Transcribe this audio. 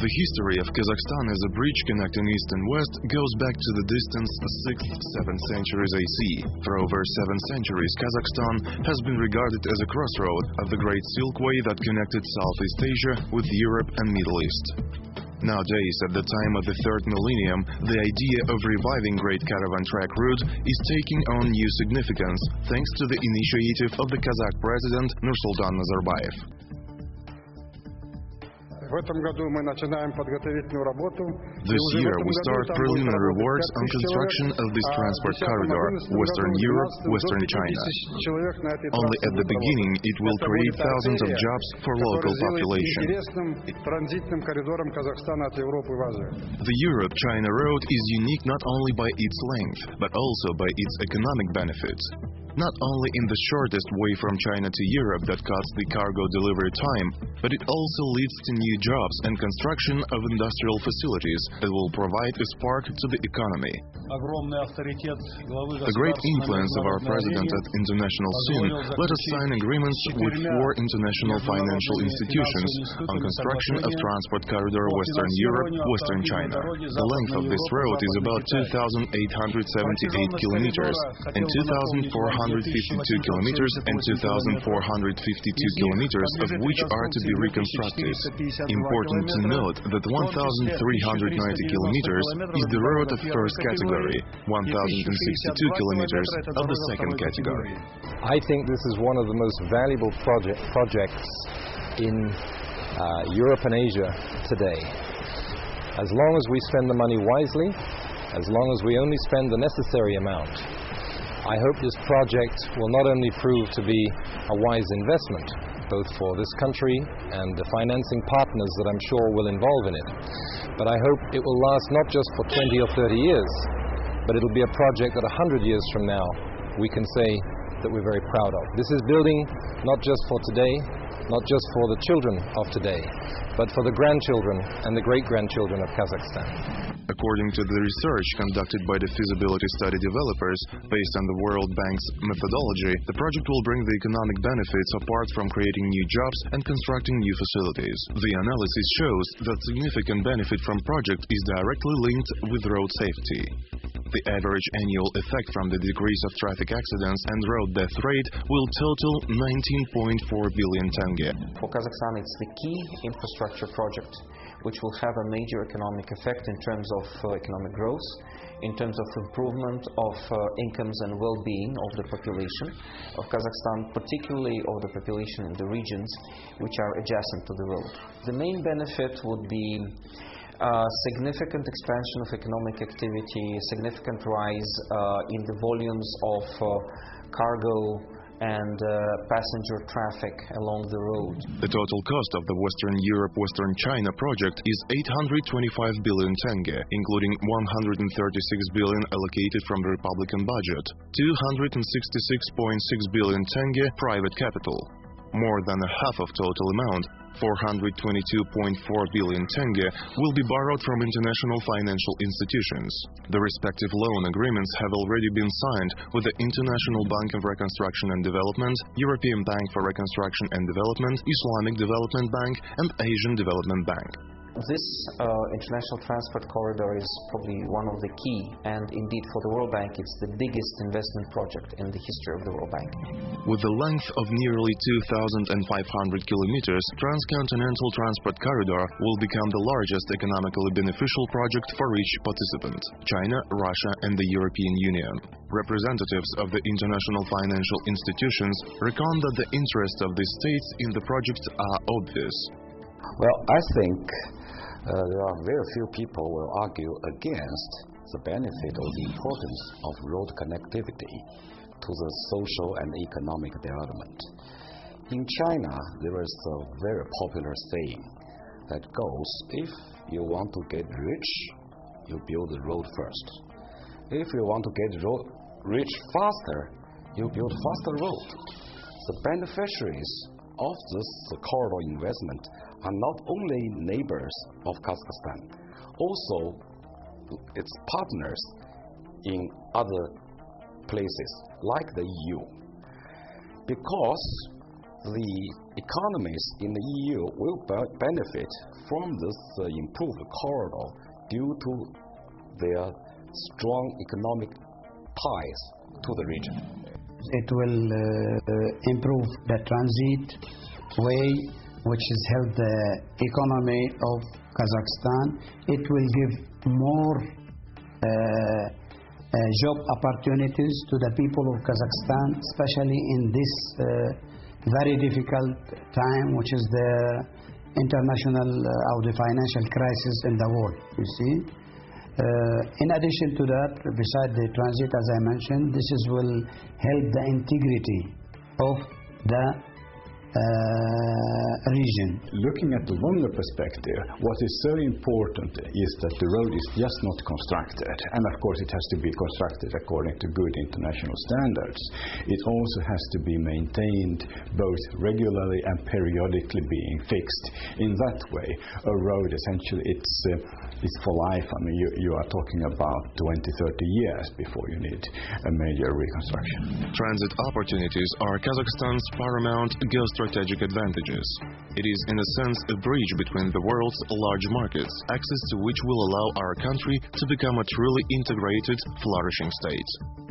The history of Kazakhstan as a bridge connecting East and West goes back to the distant 6th-7th centuries AC. For over 7 centuries, Kazakhstan has been regarded as a crossroad of the Great Silk Way that connected Southeast Asia with Europe and Middle East. Nowadays, at the time of the third millennium, the idea of reviving Great Caravan Track route is taking on new significance thanks to the initiative of the Kazakh president Nursultan Nazarbayev. This year we start preliminary works on construction of this transport corridor, Western Europe, Western China. Only at the beginning it will create thousands of jobs for local population. The Europe-China road is unique not only by its length, but also by its economic benefits. Not only in the shortest way from China to Europe that cuts the cargo delivery time, but it also leads to new jobs and construction of industrial facilities that will provide a spark to the economy. The great influence of our president at international scene let us sign agreements with 4 international financial institutions on construction of transport corridor Western Europe, Western China. The length of this road is about 2,878 kilometers and 2,452 kilometers and 2,452 kilometers of which are to be reconstructed. Important to note that 1,390 kilometers is the road of first category, 1,062 kilometers of the second category. I think this is one of the most valuable projects in Europe and Asia today. As long as we spend the money wisely, as long as we only spend the necessary amount, I hope this project will not only prove to be a wise investment, both for this country and the financing partners that I'm sure will involve in it, but I hope it will last not just for 20 or 30 years, but it'll be a project that 100 years from now we can say that we're very proud of. This is building not just for today, not just for the children of today, but for the grandchildren and the great-grandchildren of Kazakhstan. According to the research conducted by the feasibility study developers, based on the World Bank's methodology, the project will bring the economic benefits apart from creating new jobs and constructing new facilities. The analysis shows that significant benefit from project is directly linked with road safety. The average annual effect from the decrease of traffic accidents and road death rate will total 19.4 billion tenge. For Kazakhstan, it's the key infrastructure project which will have a major economic effect in terms of economic growth, in terms of improvement of incomes and well-being of the population of Kazakhstan, particularly of the population in the regions which are adjacent to the road. The main benefit would be significant expansion of economic activity, significant rise in the volumes of cargo and passenger traffic along the road. The total cost of the Western Europe-Western China project is 825 billion tenge, including 136 billion allocated from the Republican budget, 266.6 billion tenge private capital. More than a half of total amount, 422.4 billion tenge, will be borrowed from international financial institutions. The respective loan agreements have already been signed with the International Bank of Reconstruction and Development, European Bank for Reconstruction and Development, Islamic Development Bank, and Asian Development Bank. This international transport corridor is probably one of the key, and indeed for the World Bank it's the biggest investment project in the history of the World Bank. With a length of nearly 2,500 kilometers, Transcontinental Transport Corridor will become the largest economically beneficial project for each participant: China, Russia and the European Union. Representatives of the international financial institutions reckon that the interests of the states in the project are obvious. Well, I think there are very few people who will argue against the benefit or the importance of road connectivity to the social and economic development. In China, there is a very popular saying that goes, if you want to get rich, you build the road first. If you want to get rich faster, you build faster road. The beneficiaries of this corridor investment are not only neighbors of Kazakhstan, also its partners in other places like the EU. Because the economies in the EU will benefit from this improved corridor due to their strong economic ties to the region. It will improve the transit way, which has helped the economy of Kazakhstan. It will give more job opportunities to the people of Kazakhstan, especially in this very difficult time, which is the international or the financial crisis in the world, you see. In addition to that, besides the transit, as I mentioned, this will help the integrity of the region. Looking at the longer perspective, what is so important is that the road is just not constructed, and of course it has to be constructed according to good international standards. It also has to be maintained both regularly and periodically being fixed. In that way, a road essentially it's for life. I mean, you are talking about 20-30 years before you need a major reconstruction. Transit opportunities are Kazakhstan's paramount geostrategic advantages. It is, in a sense, a bridge between the world's large markets, access to which will allow our country to become a truly integrated, flourishing state.